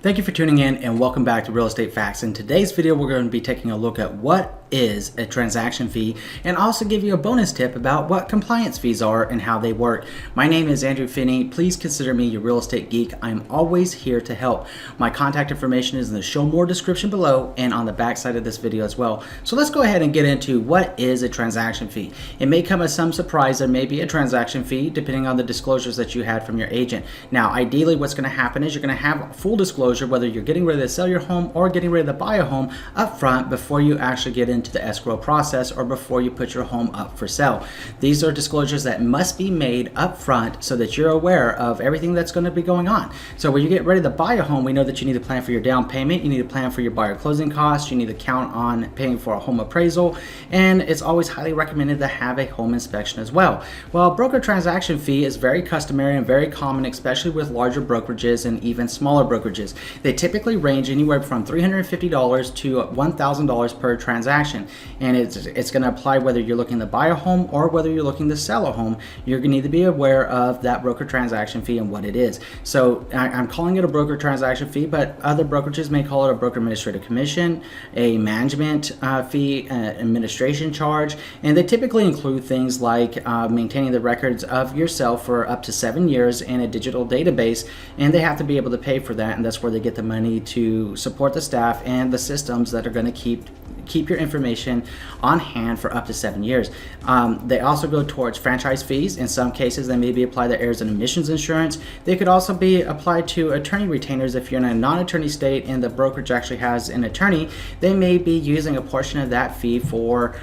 Thank you for tuning in and welcome back to Real Estate Facts. In today's video, we're going to be taking a look at what is a transaction fee and also give you a bonus tip about what compliance fees are and how they work. My name is Andrew Finney. Please consider me your real estate geek. I'm always here to help. My contact information is in the show more description below and on the back side of this video as well. So let's go ahead and get into what is a transaction fee. It may come as some surprise. There may be a transaction fee depending on the disclosures that you had from your agent. Now, ideally, what's going to happen is you're going to have full disclosure whether you're getting ready to sell your home or getting ready to buy a home up front before you actually get into the escrow process or before you put your home up for sale. These are disclosures that must be made up front so that you're aware of everything that's going to be going on. So when you get ready to buy a home, we know that you need to plan for your down payment, you need to plan for your buyer closing costs, you need to count on paying for a home appraisal, and it's always highly recommended to have a home inspection as well. Well, broker transaction fee is very customary and very common, especially with larger brokerages and even smaller brokerages. They typically range anywhere from $350 to $1,000 per transaction, and it's going to apply whether you're looking to buy a home or whether you're looking to sell a home. You're going to need to be aware of that broker transaction fee and what it is. So I'm calling it a broker transaction fee, but other brokerages may call it a broker administrative commission, a management fee, administration charge, and they typically include things like maintaining the records of yourself for up to 7 years in a digital database, and they have to be able to pay for that, and that's where they get the money to support the staff and the systems that are going to keep your information on hand for up to 7 years. They also go towards franchise fees. In some cases, they may be applied to errors and omissions insurance. They could also be applied to attorney retainers. If you're in a non-attorney state and the brokerage actually has an attorney, they may be using a portion of that fee for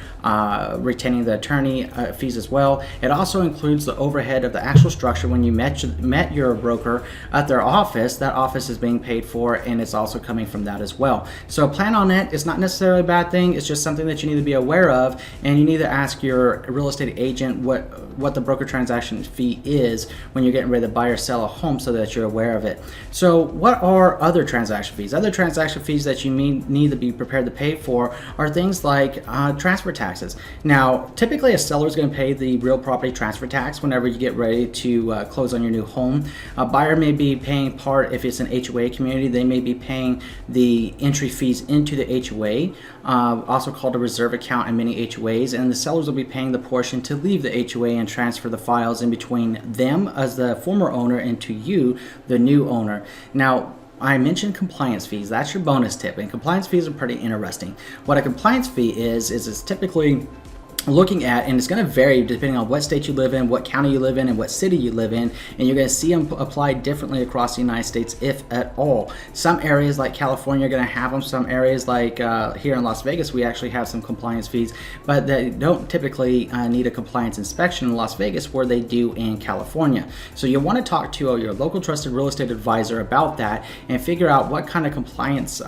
retaining the attorney fees as well. It also includes the overhead of the actual structure. When you met your broker at their office, that office is being paid for, and it's also coming from that as well. So plan on it. It's not necessarily a bad thing. It's just something that you need to be aware of, and you need to ask your real estate agent what the broker transaction fee is when you're getting ready to buy or sell a home so that you're aware of it. So what are other transaction fees? Other transaction fees that you need to be prepared to pay for are things like transfer taxes. Now, typically a seller is going to pay the real property transfer tax whenever you get ready to close on your new home. A buyer may be paying part, if it's an HOA community, they may be paying the entry fees into the HOA, also called a reserve account in many HOAs, and the sellers will be paying the portion to leave the HOA and transfer the files in between them as the former owner and to you, the new owner. Now, I mentioned compliance fees. That's your bonus tip, and compliance fees are pretty interesting. What a compliance fee is it's typically looking at, and it's going to vary depending on what state you live in, what county you live in, and what city you live in, and you're going to see them applied differently across the United States, if at all. Some areas like California are going to have them. Some areas like here in Las Vegas, we actually have some compliance fees, but they don't typically need a compliance inspection in Las Vegas where they do in California. So you want to talk to your local trusted real estate advisor about that and figure out what kind of compliance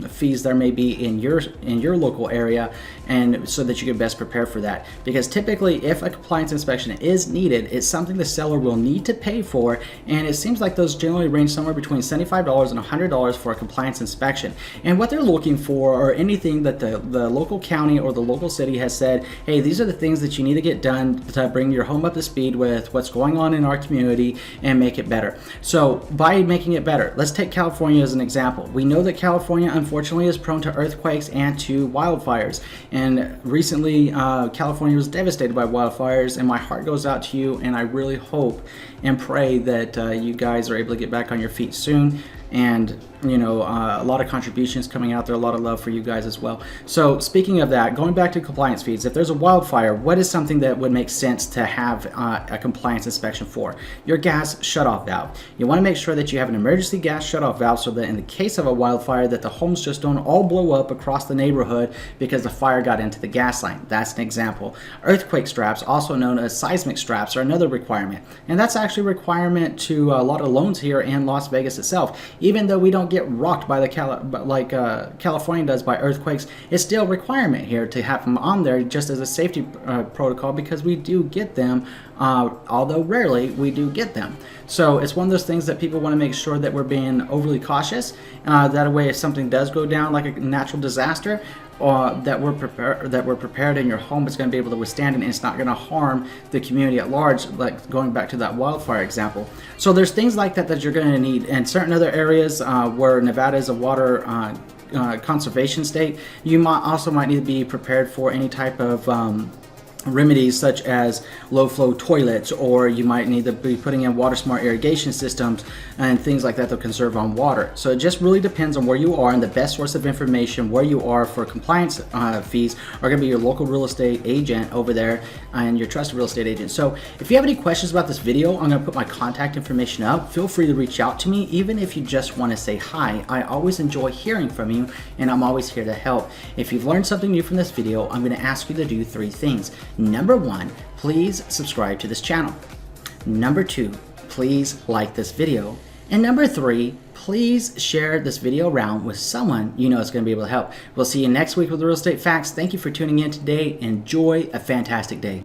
fees there may be in your local area, and so that you can best prepare for that. Because typically, if a compliance inspection is needed, it's something the seller will need to pay for, and it seems like those generally range somewhere between $75 and $100 for a compliance inspection. And what they're looking for are anything that the local county or the local city has said, hey, these are the things that you need to get done to bring your home up to speed with what's going on in our community and make it better. So by making it better, let's take California as an example. We know that California, unfortunately, is prone to earthquakes and to wildfires, and recently California was devastated by wildfires, and my heart goes out to you, and I really hope and pray that you guys are able to get back on your feet soon. And a lot of contributions coming out there, a lot of love for you guys as well. So speaking of that, going back to compliance fees, if there's a wildfire, what is something that would make sense to have a compliance inspection for? Your gas shutoff valve. You want to make sure that you have an emergency gas shutoff valve so that in the case of a wildfire, that the homes just don't all blow up across the neighborhood because the fire got into the gas line. That's an example. Earthquake straps, also known as seismic straps, are another requirement, and that's actually a requirement to a lot of loans here in Las Vegas itself. Even though we don't get rocked by California does by earthquakes, it's still a requirement here to have them on there just as a safety protocol, because we do get them, although rarely, we do get them. So it's one of those things that people want to make sure that we're being overly cautious. That way, if something does go down like a natural disaster, that were prepared in your home is going to be able to withstand it, and it's not going to harm the community at large, like going back to that wildfire example. So there's things like that that you're going to need. And certain other areas where Nevada is a water conservation state, you might need to be prepared for any type of remedies such as low flow toilets, or you might need to be putting in water smart irrigation systems and things like that that conserve on water. So it just really depends on where you are, and the best source of information where you are for compliance fees are going to be your local real estate agent over there and your trusted real estate agent. So if you have any questions about this video, I'm going to put my contact information up. Feel free to reach out to me, even if you just want to say hi. I always enjoy hearing from you, and I'm always here to help. If you've learned something new from this video, I'm going to ask you to do 3 things. Number 1, please subscribe to this channel. Number 2, please like this video. And number 3, please share this video around with someone you know is going to be able to help. We'll see you next week with Real Estate Facts. Thank you for tuning in today. Enjoy a fantastic day.